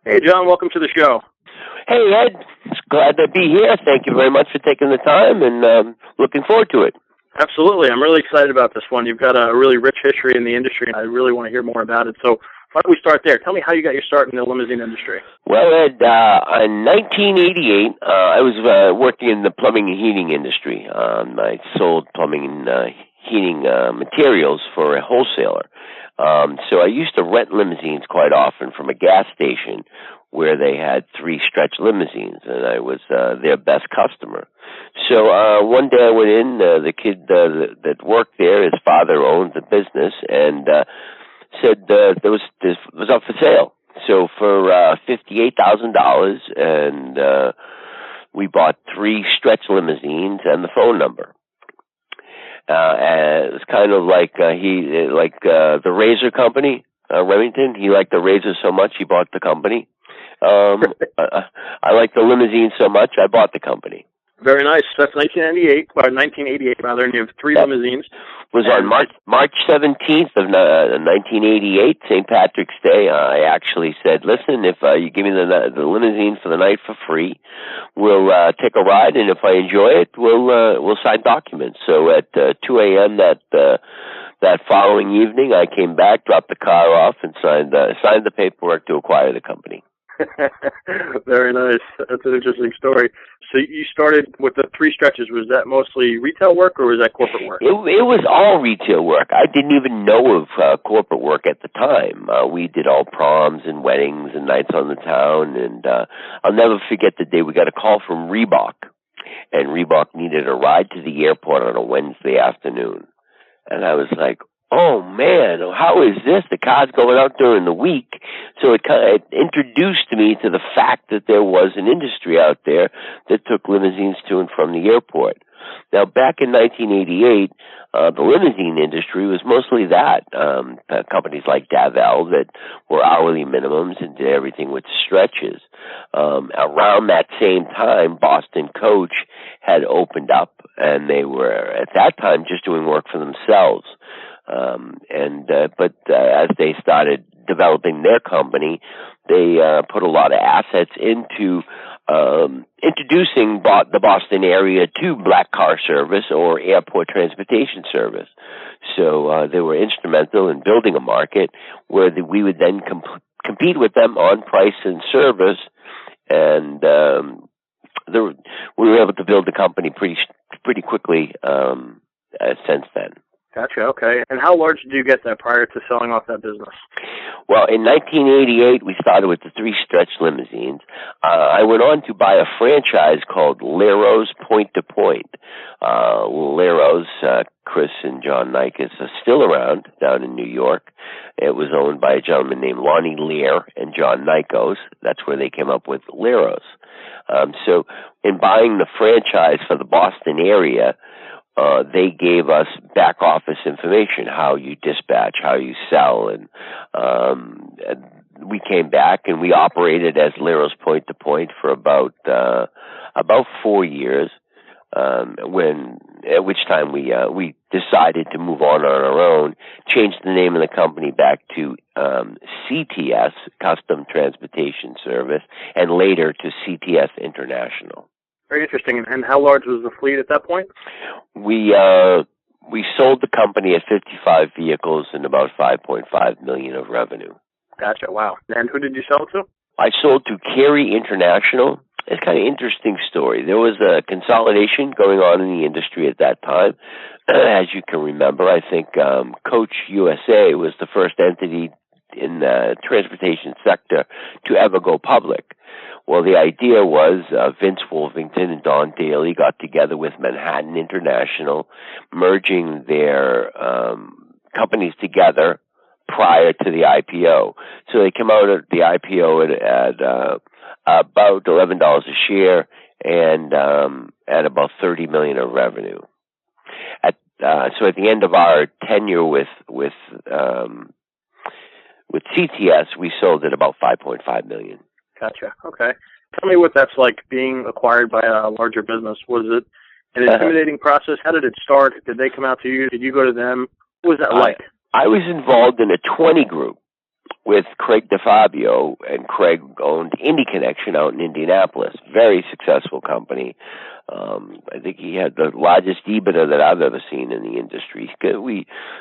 Hey, John, welcome to the show. Hey, Ed. It's glad to be here. Thank you very much for taking the time, and looking forward to it. Absolutely. I'm really excited about this one. You've got a really rich history in the industry, and I really want to hear more about it. So why don't we start there? Tell me how you got your start in the limousine industry. Well, Ed, in 1988, I was working in the plumbing and heating industry. I sold plumbing and heating materials for a wholesaler. So I used to rent limousines quite often from a gas station where they had 3 stretch limousines, and I was their best customer. So one day I went in, the kid that worked there, his father owned the business, and said this was up for sale. So for $58,000, and we bought 3 stretch limousines and the phone number. And it was kind of like the razor company, Remington. He liked the razor so much he bought the company. I like the limousine so much I bought the company. Very nice. That's 1988 rather, and you have 3 limousines. It was on March 17th of 1988, St. Patrick's Day. I actually said, listen, if you give me the limousine for the night for free, we'll take a ride, and if I enjoy it, we'll sign documents. So at 2 a.m. that following evening, I came back, dropped the car off, and signed the paperwork to acquire the company. Very nice. That's an interesting story. So you started with the 3 stretches. Was that mostly retail work, or was that corporate work? It was all retail work. I didn't even know of corporate work at the time. We did all proms and weddings and nights on the town, and I'll never forget the day we got a call from Reebok, and Reebok needed a ride to the airport on a Wednesday afternoon. And I was like, oh, man, how is this? The car's going out during the week. So it kind of introduced me to the fact that there was an industry out there that took limousines to and from the airport. Now, back in 1988, the limousine industry was mostly that. Companies like Davell that were hourly minimums and did everything with stretches. Around that same time, Boston Coach had opened up, and they were, at that time, just doing work for themselves. But as they started developing their company, they put a lot of assets into introducing the Boston area to black car service or airport transportation service. So they were instrumental in building a market where we would then compete with them on price and service, and we were able to build the company pretty quickly since then. Gotcha, okay. And how large did you get that prior to selling off that business? Well, in 1988, we started with the 3 stretch limousines. I went on to buy a franchise called Lero's Point to Point. Lero's, Chris and John Nikes are still around down in New York. It was owned by a gentleman named Lonnie Lear and John Nikos. That's where they came up with Lero's. So in buying the franchise for the Boston area, they gave us back office information, how you dispatch, how you sell, and we came back and we operated as Lero's Point to Point for about 4 years. At which time we decided to move on our own, changed the name of the company back to CTS, Custom Transportation Service, and later to CTS International. Very interesting. And how large was the fleet at that point? We sold the company at 55 vehicles and about $5.5 million of revenue. Gotcha. Wow. And who did you sell it to? I sold to Carey International. It's kind of an interesting story. There was a consolidation going on in the industry at that time. As you can remember, I think Coach USA was the first entity in the transportation sector to ever go public. Well, the idea was Vince Wolfington and Don Daly got together with Manhattan International, merging their companies together prior to the IPO. So they came out at the IPO at about $11 a share and at about $30 million of revenue. So at the end of our tenure with CTS, we sold at about $5.5 million. Gotcha. Okay. Tell me what that's like, being acquired by a larger business. Was it an intimidating process? How did it start? Did they come out to you? Did you go to them? What was that like? I was involved in a 20 group with Craig DeFabio, and Craig owned Indy Connection out in Indianapolis. Very successful company. I think he had the largest EBITDA that I've ever seen in the industry.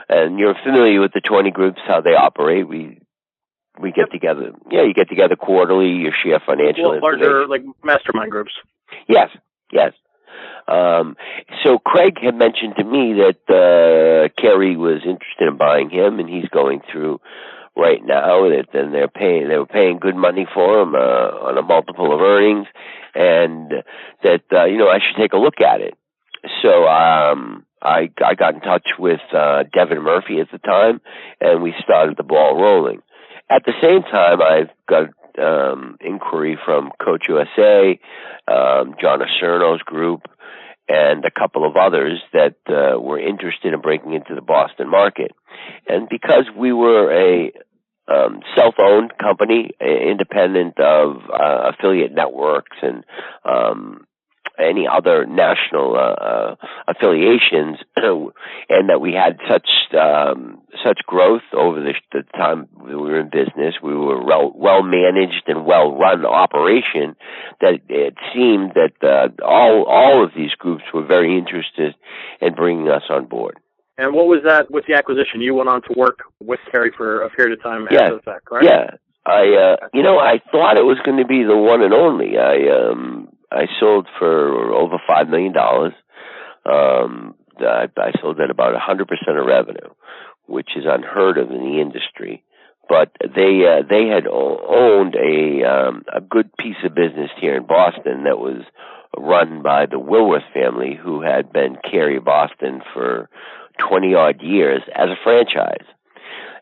And you're familiar with the 20 groups, how they operate. We get together. Yeah, you get together quarterly. You share financial information. Larger, like mastermind groups. Yes. So Craig had mentioned to me that Kerry was interested in buying him, and he's going through right now that then they were paying good money for him on a multiple of earnings, and that I should take a look at it. So I got in touch with Devin Murphy at the time, and we started the ball rolling. At the same time, I've got inquiry from Coach USA, John Acerno's group, and a couple of others that were interested in breaking into the Boston market. And because we were a self-owned company, independent of affiliate networks and any other national affiliations, and that we had such growth over the time we were in business, we were well managed and well run operation, that it seemed that all of these groups were very interested in bringing us on board. And what was that with the acquisition? You went on to work with Kerry for a period of time after the fact, correct? Yeah. I thought it was going to be the one and only. I sold for over $5 million. I sold at about 100% of revenue, which is unheard of in the industry. But they had owned a good piece of business here in Boston that was run by the Wilworth family, who had been Kerry Boston for 20-odd years as a franchise.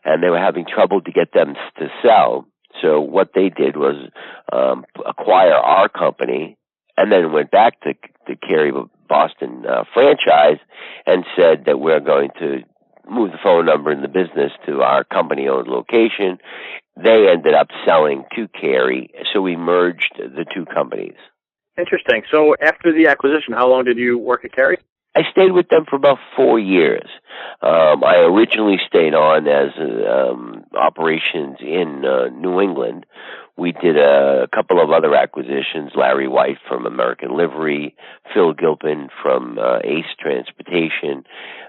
And they were having trouble to get them to sell. So what they did was acquire our company, and then went back to the Kerry Boston franchise and said that we're going to move the phone number in the business to our company-owned location. They ended up selling to Kerry, so we merged the two companies. Interesting. So after the acquisition, how long did you work at Kerry? I stayed with them for about 4 years. I originally stayed on as operations in New England. We did a couple of other acquisitions, Larry White from American Livery, Phil Gilpin from Ace Transportation,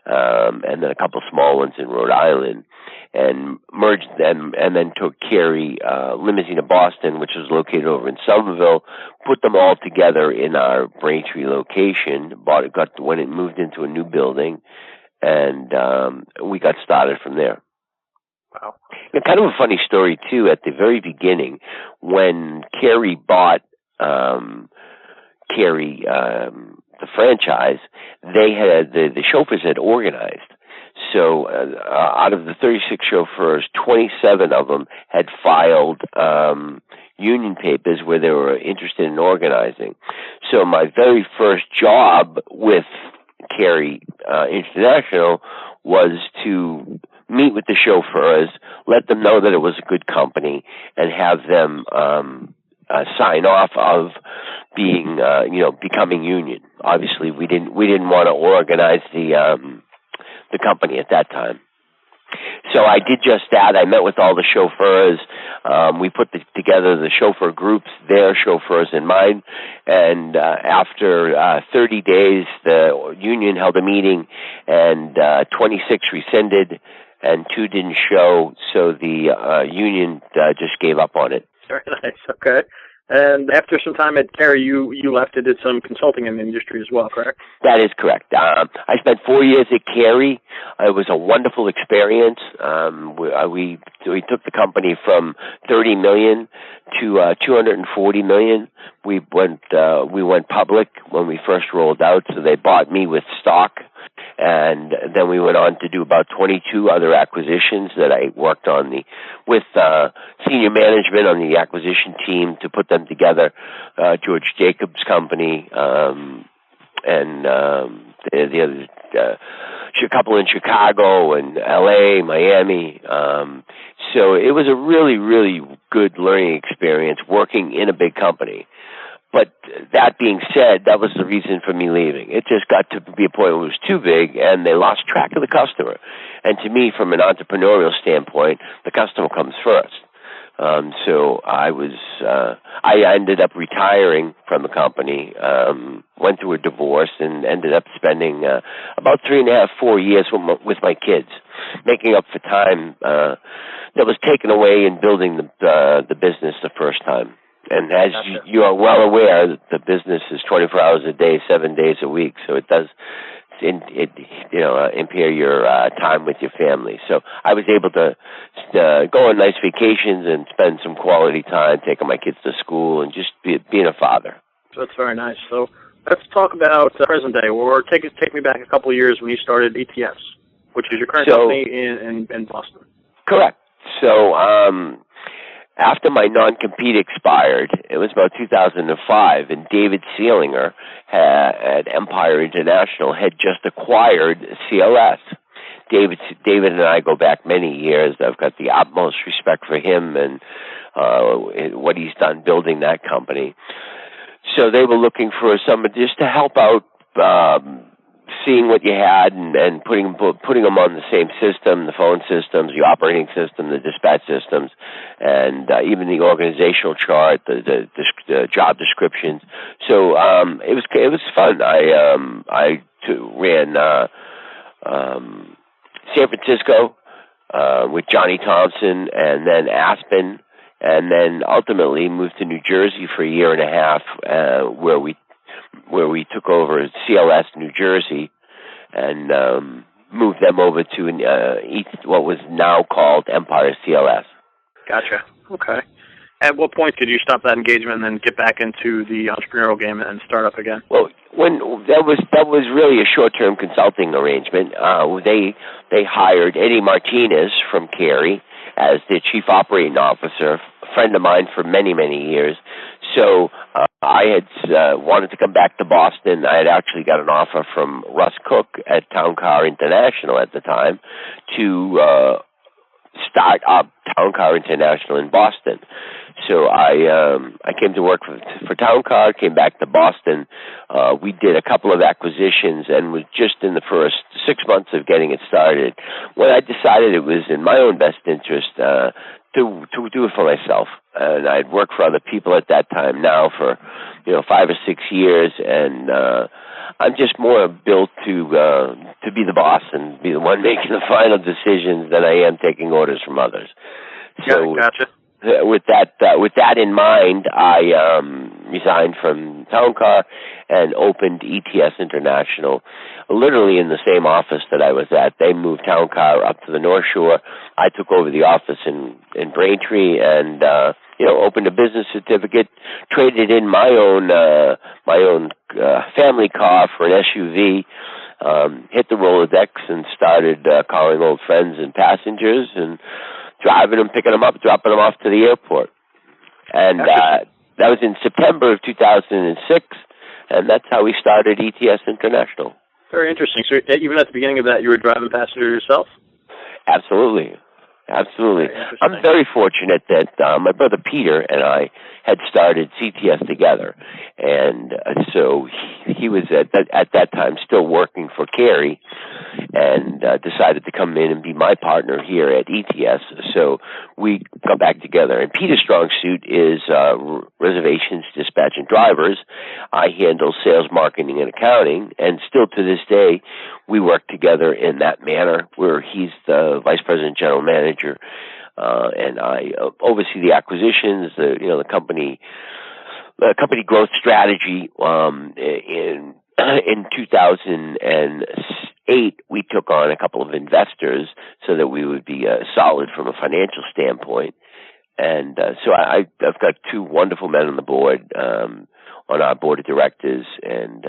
and then a couple small ones in Rhode Island, and merged them, and then took Kerry Limousine of Boston, which was located over in Somerville, put them all together in our Braintree location, when it moved into a new building, and we got started from there. Wow. And kind of a funny story, too, at the very beginning, when Kerry bought Kerry, the franchise, they had the chauffeurs had organized. So out of the 36 chauffeurs, 27 of them had filed union papers where they were interested in organizing. So my very first job with Kerry International was to meet with the chauffeurs, let them know that it was a good company, and have them sign off of being, becoming union. Obviously, we didn't want to organize the company at that time. So I did just that. I met with all the chauffeurs. We put together the chauffeur groups, their chauffeurs and mine. And after 30 days, the union held a meeting, and 26 rescinded, and 2 didn't show. So the union just gave up on it. Very nice. Okay. And after some time at Kerry, you left and did some consulting in the industry as well, correct? That is correct. I spent 4 years at Kerry. It was a wonderful experience. We took the company from $30 million to $240 million. We went public when we first rolled out, so they bought me with stock. And then we went on to do about 22 other acquisitions that I worked on with senior management on the acquisition team to put them together. George Jacobs' company, and the other, a couple in Chicago and L.A., Miami. So it was a really, really good learning experience working in a big company. But that being said, that was the reason for me leaving. It just got to be a point where it was too big, and they lost track of the customer. And to me, from an entrepreneurial standpoint, the customer comes first. So I ended up retiring from the company, went through a divorce, and ended up spending about 3.5, 4 years with my kids, making up for time that was taken away in building the business the first time. And as you are well aware, the business is 24 hours a day, 7 days a week, so it does impair your time with your family. So I was able to go on nice vacations and spend some quality time taking my kids to school and just being a father. That's very nice. So let's talk about present day, or take me back a couple of years when you started ETS, which is your current company in Boston. Correct. So after my non-compete expired, it was about 2005, and David Sealinger at Empire International had just acquired CLS. David and I go back many years. I've got the utmost respect for him and what he's done building that company. So they were looking for somebody just to help out, seeing what you had and putting them on the same system, the phone systems, the operating system, the dispatch systems, and even the organizational chart, the job descriptions. So it was fun. I ran San Francisco with Johnny Thompson, and then Aspen, and then ultimately moved to New Jersey for a year and a half, where we took over CLS New Jersey and moved them over to what was now called Empire CLS. Gotcha. Okay. At what point did you stop that engagement and then get back into the entrepreneurial game and start up again? Well, when that was really a short-term consulting arrangement. They hired Eddie Martinez from Cary as their chief operating officer, a friend of mine for many, many years. So I had wanted to come back to Boston. I had actually got an offer from Russ Cook at Town Car International at the time to start up Town Car International in Boston. So I came to work for Town Car, came back to Boston. We did a couple of acquisitions and was just in the first 6 months of getting it started when I decided it was in my own best interest to do it for myself. And I'd worked for other people at that time now for 5 or 6 years, and I'm just more built to be the boss and be the one making the final decisions than I am taking orders from others. So gotcha. With that in mind, I resigned from Town Car and opened ETS International, literally in the same office that I was at. They moved Town Car up to the North Shore. I took over the office in Braintree and opened a business certificate, traded in my own family car for an SUV, hit the Rolodex and started calling old friends and passengers and driving them, picking them up, dropping them off to the airport. And that was in September of 2006, and that's how we started ETS International. Very interesting. So even at the beginning of that, you were driving passenger yourself? Absolutely. I'm very fortunate that my brother Peter and I had started CTS together, and so he was at that time still working for Cary, and decided to come in and be my partner here at ETS. So we come back together. And Peter's strong suit is reservations, dispatch, and drivers. I handle sales, marketing, and accounting, and still to this day, we work together in that manner, where he's the vice president, general manager, and I oversee the acquisitions, the company growth strategy. In 2008, we took on a couple of investors so that we would be solid from a financial standpoint. And so I've got two wonderful men on the board, on our board of directors, and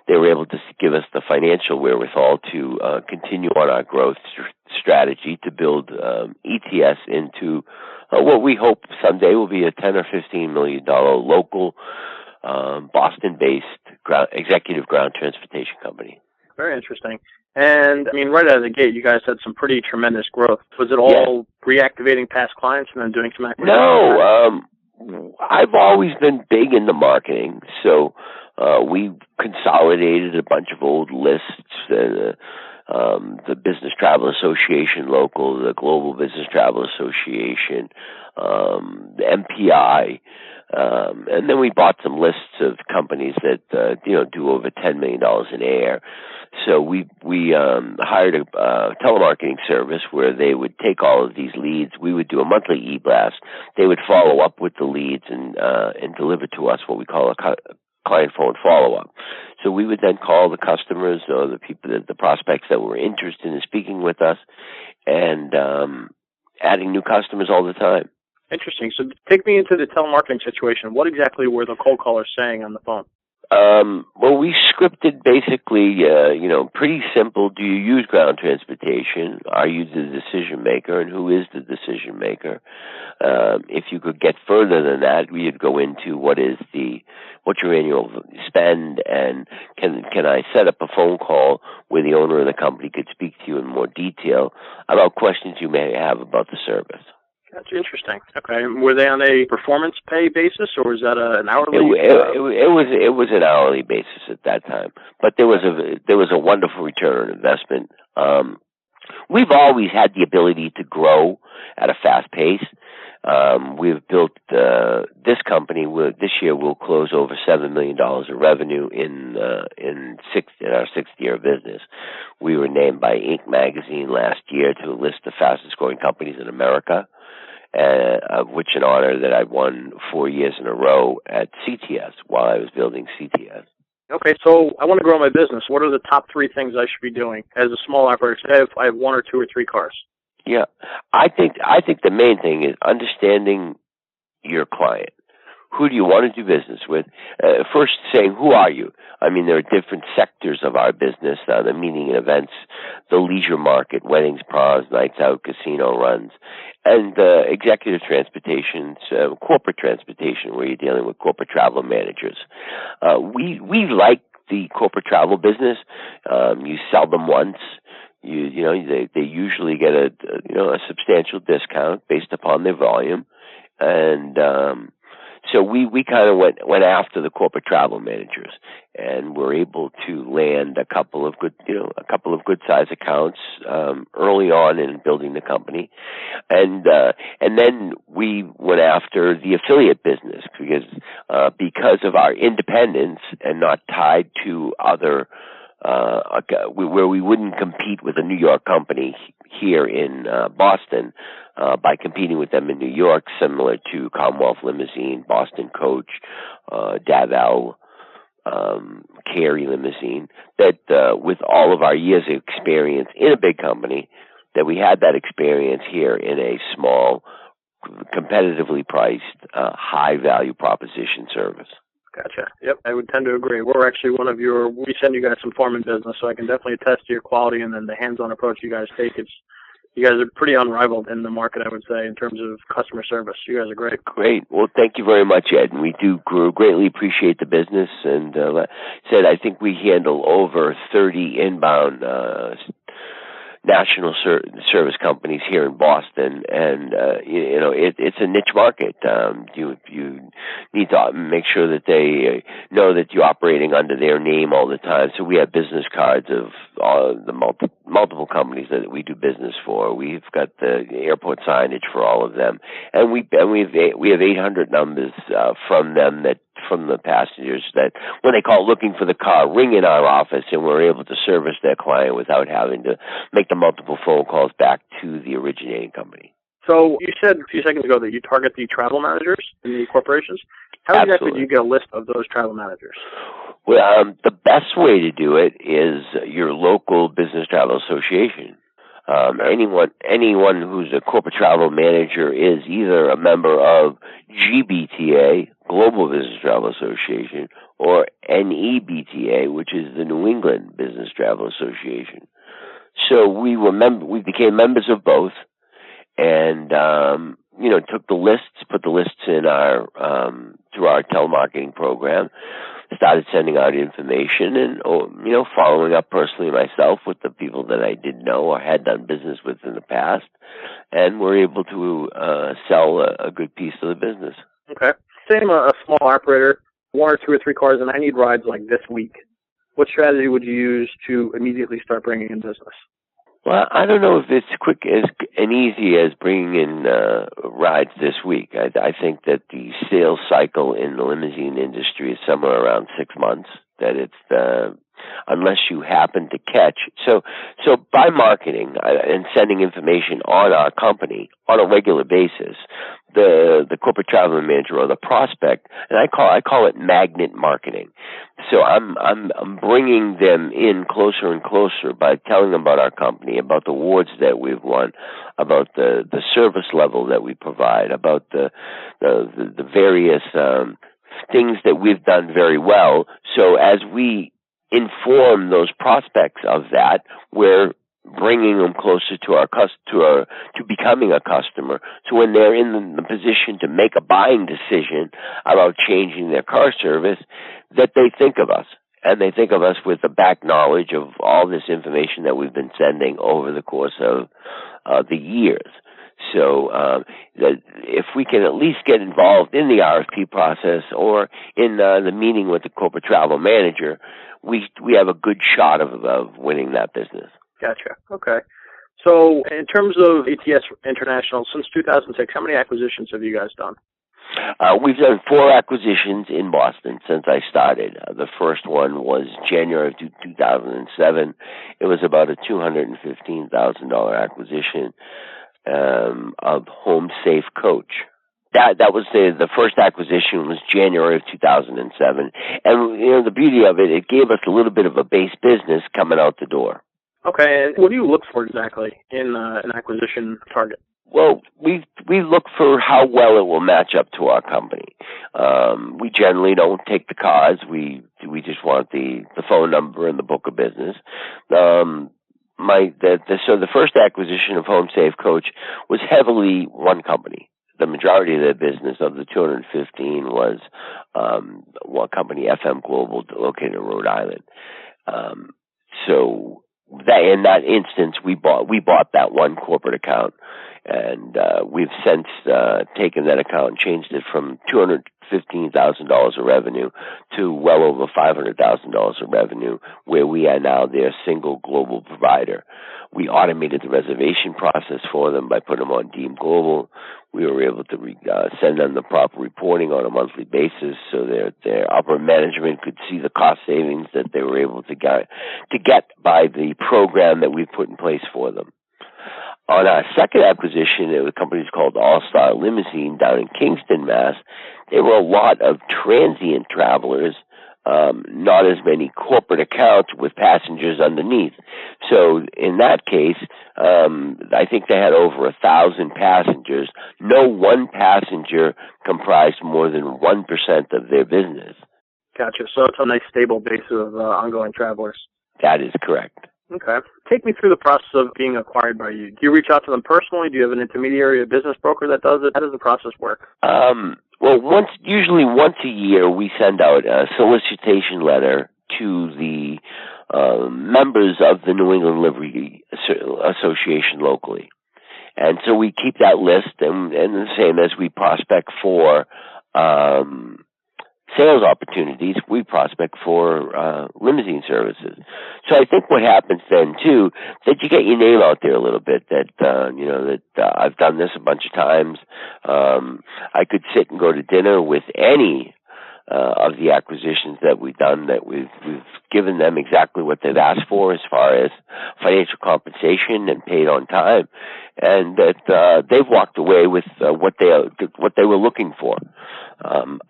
they were able to give us the financial wherewithal to continue on our growth strategy to build ETS into what we hope someday will be a $10 or $15 million local Boston-based executive ground transportation company. Very interesting. And, right out of the gate, you guys had some pretty tremendous growth. Was it all reactivating past clients and then doing some acquisitions? No. I've always been big into marketing, so we consolidated a bunch of old lists, the Business Travel Association local, the Global Business Travel Association, the MPI, and then we bought some lists of companies that do over $10 million in air. So we hired a telemarketing service where they would take all of these leads. We would do a monthly e-blast. They would follow up with the leads and deliver to us what we call a client phone follow-up. So we would then call the customers or the people, the prospects that were interested in speaking with us, and adding new customers all the time. Interesting. So take me into the telemarketing situation. What exactly were the cold callers saying on the phone? Well, we scripted basically, pretty simple. Do you use ground transportation? Are you the decision maker? And who is the decision maker? If you could get further than that, we'd go into what's your annual spend, and can I set up a phone call where the owner of the company could speak to you in more detail about questions you may have about the service. That's interesting. Okay. Were they on a performance pay basis, or was that an hourly? It was an hourly basis at that time, but there was a wonderful return on investment. We've always had the ability to grow at a fast pace. We've built this company. This year we'll close over $7 million of revenue in our sixth year of business. We were named by Inc. magazine last year to list the fastest growing companies in America. Which an honor that I won 4 years in a row at CTS while I was building CTS. Okay, so I want to grow my business. What are the top 3 things I should be doing as a small operator? Say I have 1 or 2 or 3 cars. Yeah, I think the main thing is understanding your client. Who do you want to do business with? First, saying, who are you? I mean, there are different sectors of our business, the meeting and events, the leisure market, weddings, proms, nights out, casino runs, and executive transportation, corporate transportation, where you're dealing with corporate travel managers. We like the corporate travel business. You sell them once. They usually get a substantial discount based upon their volume, and so we kind of went after the corporate travel managers, and were able to land a couple of good size accounts early on in building the company, and then we went after the affiliate business because of our independence and not tied to other. Where we wouldn't compete with a New York company here in Boston by competing with them in New York, similar to Commonwealth Limousine, Boston Coach, Davell, Carey Limousine, that with all of our years of experience in a big company, that we had that experience here in a small, competitively priced, high-value proposition service. Gotcha. Yep, I would tend to agree. We're actually we send you guys some farming business, so I can definitely attest to your quality and then the hands-on approach you guys take. You guys are pretty unrivaled in the market, I would say, in terms of customer service. You guys are great. Great. Well, thank you very much, Ed. And we do greatly appreciate the business. And I think we handle over 30 inbound national service companies here in Boston, and it's a niche market. You need to make sure that they know that you're operating under their name all the time. So we have business cards of all the multiple companies that we do business for. We've got the airport signage for all of them, and we have 800 numbers from them from the passengers that when they call looking for the car, ring in our office, and we're able to service their client without having to make the multiple phone calls back to the originating company. So you said a few seconds ago that you target the travel managers in the corporations. How exactly do you get a list of those travel managers? Well, the best way to do it is your local business travel association. Anyone who's a corporate travel manager is either a member of GBTA, Global Business Travel Association, or NEBTA, which is the New England Business Travel Association. So we became members of both, and took the lists, put the lists in our through our telemarketing program. Started sending out information and, following up personally myself with the people that I didn't know or had done business with in the past, and were able to sell a good piece of the business. Okay. Say I'm a small operator, 1 or 2 or 3 cars, and I need rides like this week. What strategy would you use to immediately start bringing in business? Well, I don't know if it's quick as and easy as bringing in rides this week. I think that the sales cycle in the limousine industry is somewhere around 6 months. That it's unless you happen to catch. So by marketing and sending information on our company on a regular basis, the corporate travel manager or the prospect, and I call it magnet marketing. So I'm bringing them in closer and closer by telling them about our company, about the awards that we've won, about the service level that we provide, about the various things that we've done very well. So as we inform those prospects of that, we're bringing them closer to becoming a customer. So when they're in the position to make a buying decision about changing their car service, that they think of us. And they think of us with the back knowledge of all this information that we've been sending over the course of the years. So if we can at least get involved in the RFP process or in the meeting with the corporate travel manager, we have a good shot of winning that business. Gotcha. Okay. So in terms of ATS International, since 2006, how many acquisitions have you guys done? We've done 4 acquisitions in Boston since I started. The first one was January of 2007. It was about a $215,000 acquisition of Home Safe Coach. That was the first acquisition was January of 2007. And the beauty of it gave us a little bit of a base business coming out the door. Okay, and what do you look for exactly in an acquisition target? Well, we look for how well it will match up to our company. We generally don't take the cars. We just want the phone number and the book of business. So the first acquisition of Home Safe Coach was heavily one company. The majority of their business of the 215 was one company, FM Global, located in Rhode Island. So that in that instance, we bought that one corporate account, and we've since taken that account and changed it from $215,000 of revenue to well over $500,000 of revenue, where we are now their single global provider. We automated the reservation process for them by putting them on Deem Global. We were able to send them the proper reporting on a monthly basis, so their upper management could see the cost savings that they were able to get by the program that we put in place for them. On our second acquisition, the company is called All Star Limousine down in Kingston, Mass. There were a lot of transient travelers, not as many corporate accounts with passengers underneath. So in that case, I think they had over 1,000 passengers. No one passenger comprised more than 1% of their business. Gotcha. So it's a nice stable base of ongoing travelers. That is correct. Okay. Take me through the process of being acquired by you. Do you reach out to them personally? Do you have an intermediary, a business broker that does it? How does the process work? Well, usually once a year, we send out a solicitation letter to the members of the New England Livery Association locally. And so we keep that list, and the same as we prospect for sales opportunities, we prospect for limousine services. So I think what happens then too, that you get your name out there a little bit. That I've done this a bunch of times. I could sit and go to dinner with any of the acquisitions that we've done. That we've given them exactly what they've asked for as far as financial compensation and paid on time, and that they've walked away with what they were looking for.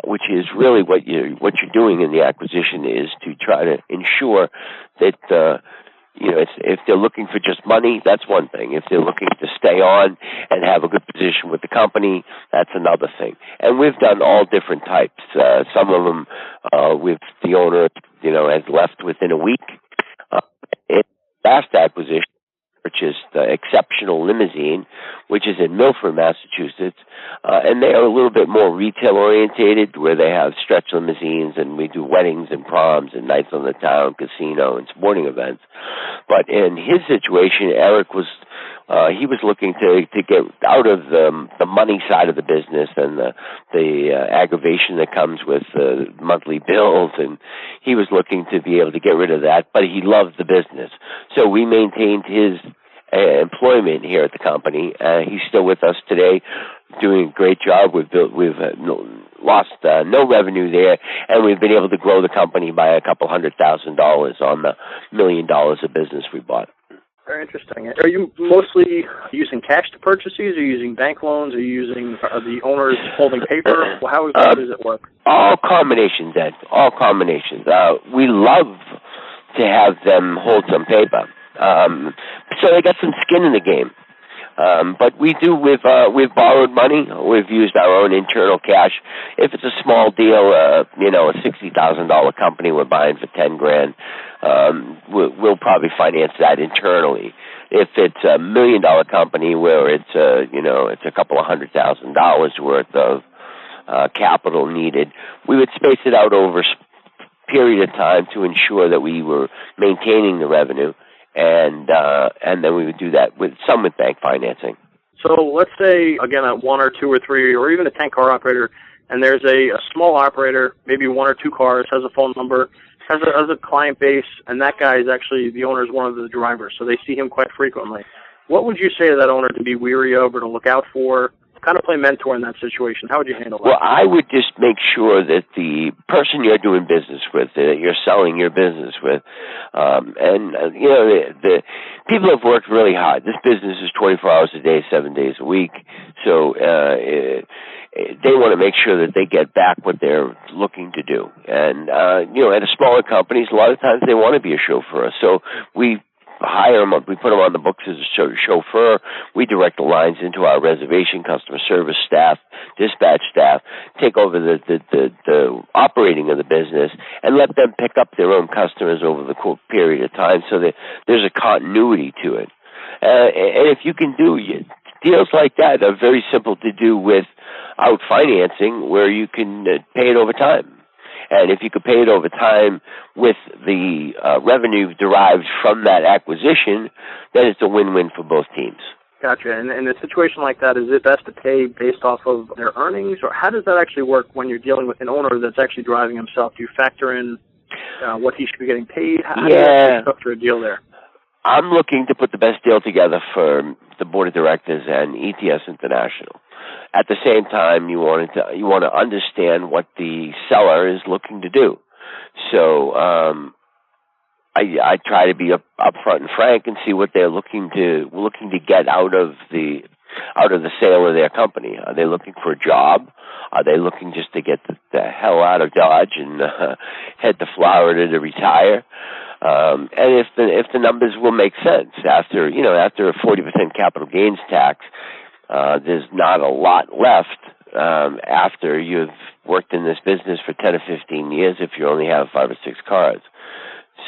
Which is really what you're doing in the acquisition is to try to ensure that if they're looking for just money, that's one thing. If they're looking to stay on and have a good position with the company, that's another thing. And we've done all different types. Some of them with the owner, has left within a week. Last acquisition purchased Exceptional Limousine, which is in Milford, Massachusetts, and they are a little bit more retail-orientated, where they have stretch limousines, and we do weddings and proms and nights on the town, casino, and sporting events. But in his situation, Eric was he was looking to get out of the money side of the business and the aggravation that comes with monthly bills, and he was looking to be able to get rid of that, but he loved the business. So we maintained his employment here at the company. He's still with us today, doing a great job. We've lost no revenue there, and we've been able to grow the company by a couple $100,000 on the $1 million of business we bought. Very interesting. Are you mostly using cash to purchase these? Are you using bank loans? Are you using the owners holding paper? How does it work? All combinations, Ed. All combinations. We love to have them hold some paper, so they got some skin in the game. But we've borrowed money. We've used our own internal cash. If it's a small deal, a $60,000 company we're buying for $10,000, we'll probably finance that internally. If it's $1 million company where it's a couple of $100,000 worth of capital needed, we would space it out over a period of time to ensure that we were maintaining the revenue. And then we would do that with bank financing. So let's say, again, a 1 or 2 or 3 or even a 10-car operator, and there's a small operator, maybe 1 or 2 cars, has a phone number, has a client base, and that guy is actually, the owner is one of the drivers, so they see him quite frequently. What would you say to that owner to be wary of or to look out for? Kind of play mentor in that situation. How would you handle that? Well, I would just make sure that the person you're doing business with, that you're selling your business with, the people have worked really hard. This business is 24 hours a day, 7 days a week. So they want to make sure that they get back what they're looking to do. And, at a smaller companies, a lot of times they want to be a chauffeur. So we hire them, we put them on the books as a chauffeur. We direct the lines into our reservation, customer service staff, dispatch staff, take over the operating of the business, and let them pick up their own customers over the period of time so that there's a continuity to it. And if you can do deals like that, are very simple to do without financing, where you can pay it over time. And if you could pay it over time with the revenue derived from that acquisition, then it's a win-win for both teams. Gotcha. And in a situation like that, is it best to pay based off of their earnings, or how does that actually work when you're dealing with an owner that's actually driving himself? Do you factor in what he should be getting paid? How do you structure a deal there? I'm looking to put the best deal together for the board of directors and ETS International. At the same time, you want to understand what the seller is looking to do. So I try to be upfront and frank and see what they're looking to get out of the sale of their company. Are they looking for a job? Are they looking just to get the hell out of Dodge and head to Florida to retire? And if the numbers will make sense after a 40% capital gains tax. There's not a lot left after you've worked in this business for 10 or 15 years if you only have 5 or 6 cars.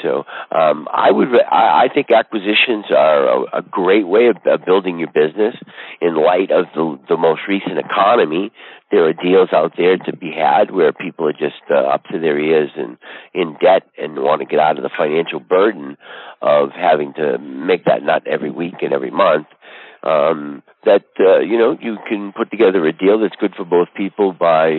So I think acquisitions are a great way of building your business in light of the most recent economy. There are deals out there to be had where people are just up to their ears and in debt and want to get out of the financial burden of having to make that nut every week and every month. You can put together a deal that's good for both people by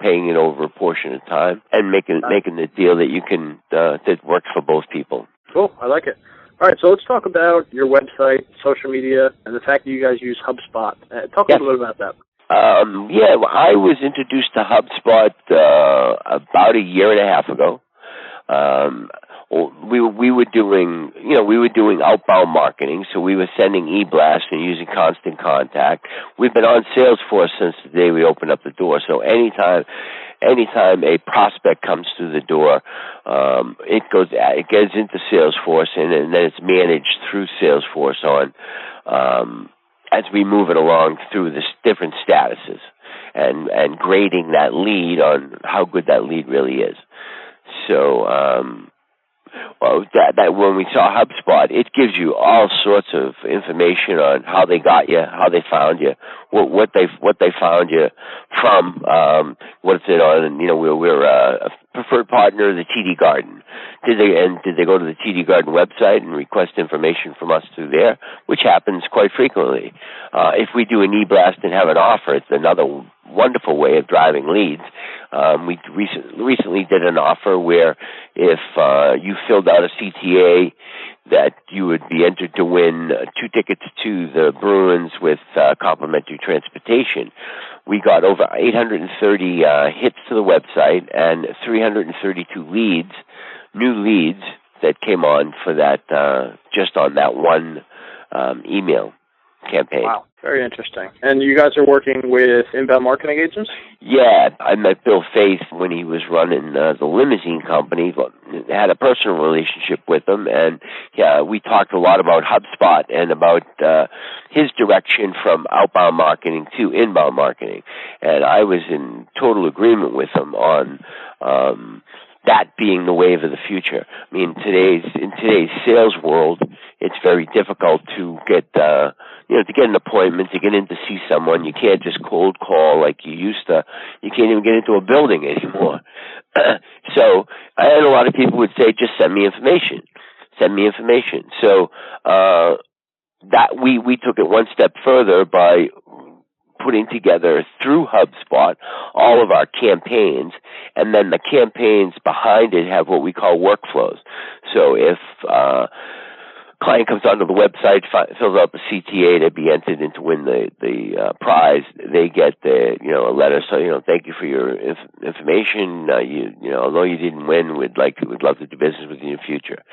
paying it over a portion of time and making the deal that you can that works for both people. Cool, I like it. All right, so let's talk about your website, social media, and the fact that you guys use Hubspot. Talk a little bit about that. I was introduced to Hubspot about a year and a half ago. We were doing outbound marketing, so we were sending e-blasts and using Constant Contact. We've been on Salesforce since the day we opened up the door. So anytime a prospect comes through the door, it gets into Salesforce and then it's managed through Salesforce as we move it along through the different statuses and grading that lead on how good that lead really is. So that when we saw Hubspot, it gives you all sorts of information on how they got you, how they found you, what they found you from, what's it on. We're a preferred partner of the TD Garden. Did they go to the TD Garden website and request information from us through there, which happens quite frequently. If we do an e-blast and have an offer, it's another wonderful way of driving leads. We recently did an offer where if you filled out a CTA, that you would be entered to win 2 tickets to the Bruins with complimentary transportation. We got over 830 hits to the website and 332 leads, new leads that came on for that, just on that one email campaign. Wow, very interesting. And you guys are working with inbound marketing agents? Yeah, I met Bill Faith when he was running the Limousine company. Had a personal relationship with him, and yeah, we talked a lot about HubSpot and about his direction from outbound marketing to inbound marketing. And I was in total agreement with him on that being the wave of the future. I mean, in today's sales world, it's very difficult to get to get an appointment, to get in to see someone. You can't just cold call like you used to. You can't even get into a building anymore. So I had a lot of people would say, just send me information. Send me information. So that we took it one step further by putting together through HubSpot all of our campaigns, and then the campaigns behind it have what we call workflows. So if client comes onto the website, fills out the CTA to be entered in to win the prize, they get a letter. So thank you for your information. Although you didn't win, we'd love to do business with you in the future.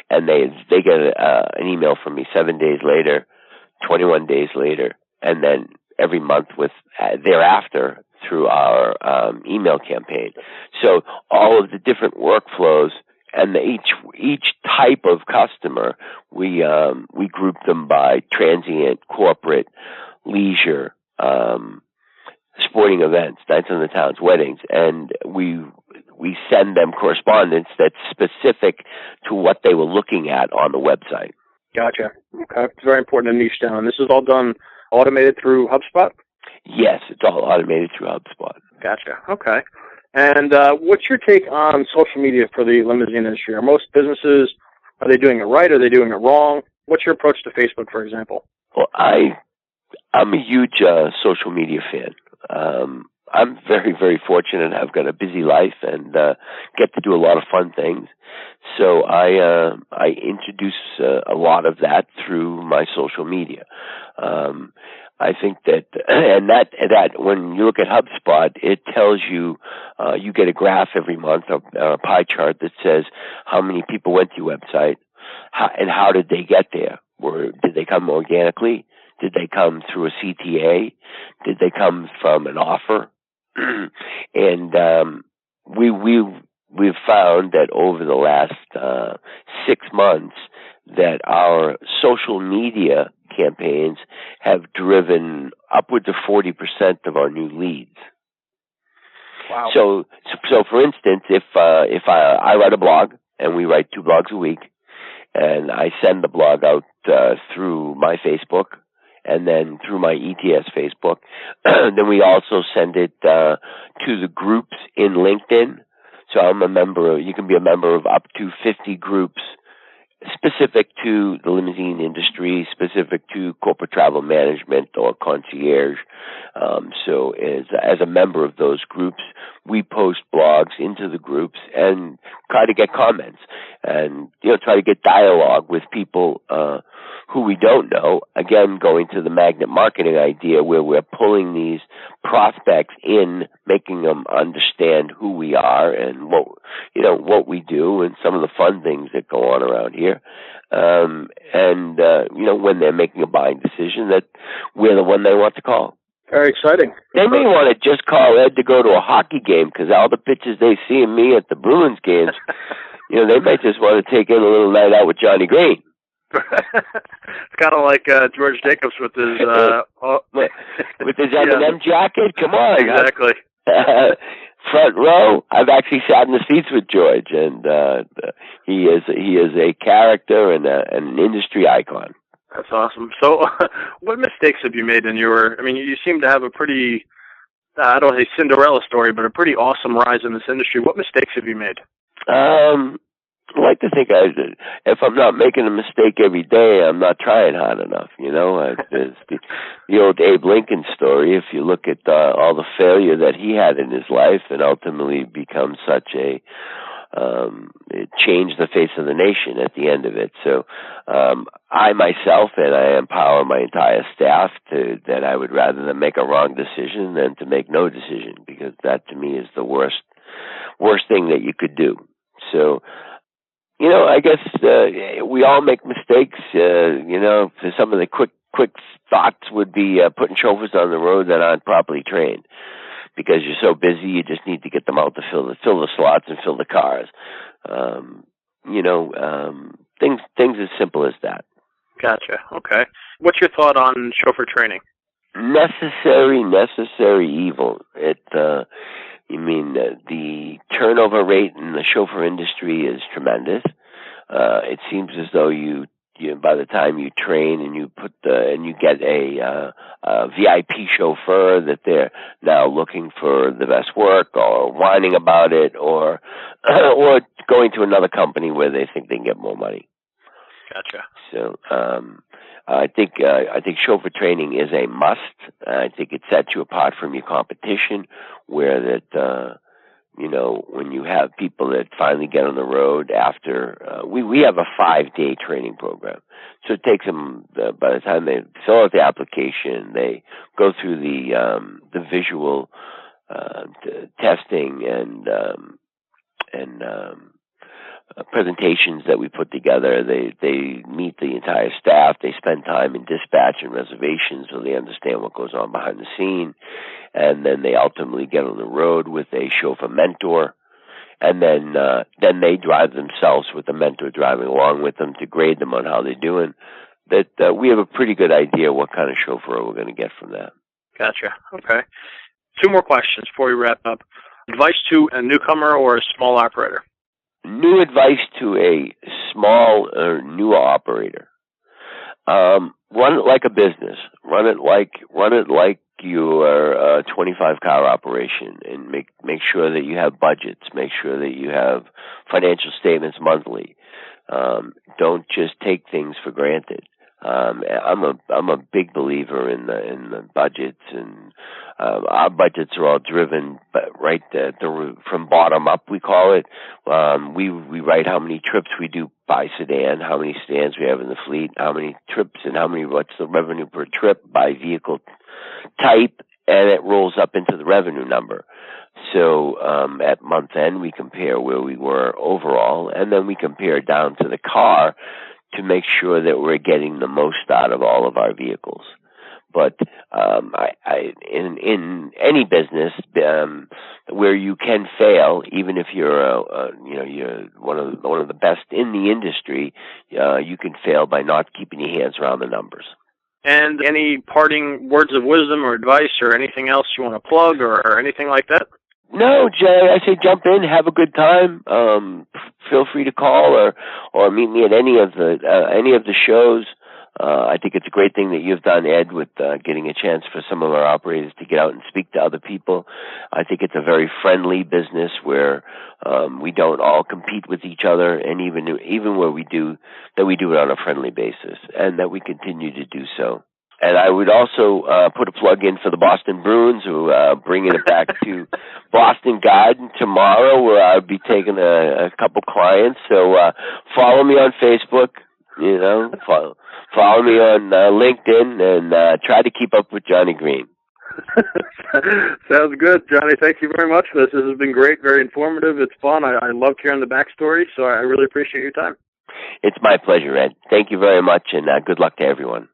And they get an email from me 7 days later, 21 days later, and then every month with thereafter through our email campaign. So all of the different workflows. And each type of customer, we group them by transient, corporate, leisure, sporting events, nights in the towns, weddings, and we send them correspondence that's specific to what they were looking at on the website. Gotcha. Okay, it's very important to niche down. This is all done automated through HubSpot? Yes, it's all automated through HubSpot. Gotcha. Okay. And what's your take on social media for the limousine industry? Are most businesses, are they doing it right? Are they doing it wrong? What's your approach to Facebook, for example? Well, I'm a huge social media fan. I'm very, very fortunate. I've got a busy life and get to do a lot of fun things. So I introduce a lot of that through my social media. I think that when you look at HubSpot, it tells you, you get a graph every month, a pie chart that says how many people went to your website, and how did they get there? Did they come organically? Did they come through a CTA? Did they come from an offer? And we've found that over the last 6 months that our social media campaigns have driven upwards of 40% of our new leads. Wow. So for instance, if I write a blog, and we write 2 blogs a week, and I send the blog out through my Facebook and then through my ETS Facebook, then we also send it to the groups in LinkedIn. So I'm a member. You can be a member of up to 50 groups specific to the limousine industry, specific to corporate travel management or concierge. So as a member of those groups, we post blogs into the groups and try to get comments and try to get dialogue with people who we don't know. Again, going to the magnet marketing idea where we're pulling these prospects in, making them understand who we are and what we do and some of the fun things that go on around here. When they're making a buying decision, that we're the one they want to call. Very exciting. They may want to just call Ed to go to a hockey game because all the pictures they see of me at the Bruins games, they may just want to take in a little night out with Johnny Greene. It's kind of like George Jacobs with his with his M&M jacket. Come on, exactly. Front row. I've actually sat in the seats with George, and he is a character and an industry icon. That's awesome. So, what mistakes have you made in your? I mean, you seem to have a pretty, I don't want to say Cinderella story, but a pretty awesome rise in this industry. What mistakes have you made? I like to think if I'm not making a mistake every day, I'm not trying hard enough. There's the old Abe Lincoln story. If you look at all the failure that he had in his life, and ultimately become such it changed the face of the nation at the end of it. So I myself, and I empower my entire staff that I would rather them make a wrong decision than to make no decision, because that to me is the worst thing that you could do. So, I guess we all make mistakes. Some of the quick thoughts would be putting chauffeurs on the road that aren't properly trained, because you're so busy. You just need to get them out to fill the slots and fill the cars. Things as simple as that. Gotcha. Okay. What's your thought on chauffeur training? Necessary evil. The turnover rate in the chauffeur industry is tremendous. It seems as though you by the time you train and you get a VIP chauffeur, that they're now looking for the best work, or whining about it, or going to another company where they think they can get more money. Gotcha. So I think chauffeur training is a must. I think it sets you apart from your competition, where that when you have people that finally get on the road after we have a 5-day training program. So it takes them by the time they fill out the application, they go through the visual testing and presentations that we put together. They meet the entire staff. They spend time in dispatch and reservations, so they understand what goes on behind the scene. And then they ultimately get on the road with a chauffeur mentor, and then they drive themselves with the mentor driving along with them to grade them on how they're doing. That we have a pretty good idea what kind of chauffeur we're going to get from that. Gotcha. Okay. 2 more questions before we wrap up. Advice to a newcomer or a small operator? New advice to a small or new operator: run it like a business. Run it like you are a 25-car operation, and make sure that you have budgets. Make sure that you have financial statements monthly. Don't just take things for granted. I'm a big believer in the budgets, and our budgets are all driven, but from bottom up, we call it. We write how many trips we do by sedan, how many sedans we have in the fleet, how many trips, and what's the revenue per trip by vehicle type, and it rolls up into the revenue number. So at month end, we compare where we were overall, and then we compare down to the car to make sure that we're getting the most out of all of our vehicles. But in any business where you can fail, even if you're you're one of the best in the industry, you can fail by not keeping your hands around the numbers. And any parting words of wisdom or advice, or anything else you want to plug, or anything like that? No, Jay, I say jump in, have a good time. Feel free to call or meet me at any of the shows. I think it's a great thing that you've done, Ed, with getting a chance for some of our operators to get out and speak to other people. I think it's a very friendly business where we don't all compete with each other, and even where we do, that we do it on a friendly basis, and that we continue to do so. And I would also put a plug in for the Boston Bruins, who bringing it back to Boston Garden tomorrow, where I'll be taking a couple clients. So follow me on Facebook, follow me on LinkedIn, and try to keep up with Johnny Greene. Sounds good, Johnny. Thank you very much for this. This has been great, very informative. It's fun. I loved hearing the backstory, so I really appreciate your time. It's my pleasure, Ed. Thank you very much, and good luck to everyone.